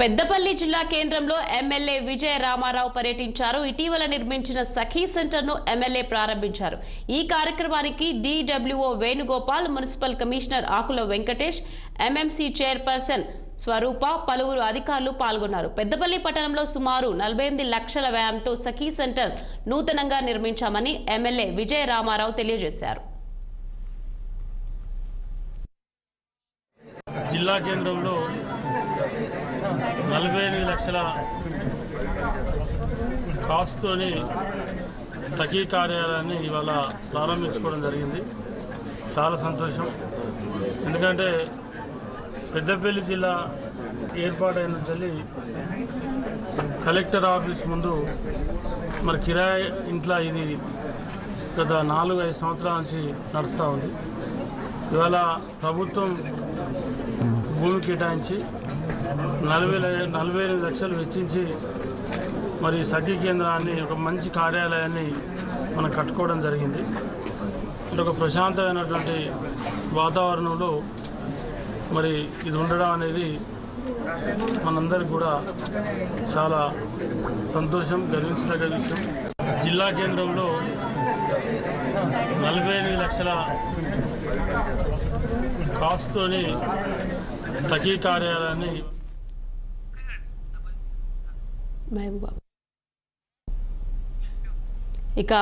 పెద్దపల్లి జిల్లా కేంద్రంలో ఎమ్మెల్యే విజయ రామారావు పర్యటించారు. ఇటీవల నిర్మించిన సఖీ సెంటర్ను ఎమ్మెల్యే ప్రారంభించారు. ఈ కార్యక్రమానికి DWO వేణుగోపాల్, మున్సిపల్ కమిషనర్ ఆకుల వెంకటేష్, MMC చైర్పర్సన్ స్వరూప, పలువురు అధికారులు పాల్గొన్నారు. పెద్దపల్లి పట్టణంలో సుమారు 48 లక్షల వ్యయంతో సఖీ సెంటర్ నూతనంగా నిర్మించామని ఎమ్మెల్యే విజయ రామారావు తెలియజేశారు. జిల్లా కేంద్రంలో 48 లక్షల కాస్ట్తోని సఖీ కార్యాలయాన్ని ఇవాళ ప్రారంభించుకోవడం జరిగింది. చాలా సంతోషం. ఎందుకంటే పెద్దపల్లి జిల్లా ఏర్పాటైన తల్లి కలెక్టర్ ఆఫీస్ ముందు మరి కిరాయి ఇంట్లో ఇది గత 4-5 సంవత్సరాల నుంచి నడుస్తూ ఉంది. ఇవాళ ప్రభుత్వం భూమి కేటాయించి 48 లక్షలు వెచ్చించి మరి సఖీ కేంద్రాన్ని, ఒక మంచి కార్యాలయాన్ని మనం కట్టుకోవడం జరిగింది. అంటే ఒక ప్రశాంతమైనటువంటి వాతావరణంలో మరి ఇది ఉండడం అనేది మనందరికీ కూడా చాలా సంతోషం, గర్వించదగ్గ విషయం. జిల్లా కేంద్రంలో 48 లక్షల కాస్ట్తోని సఖీ కార్యాలయాన్ని ఇక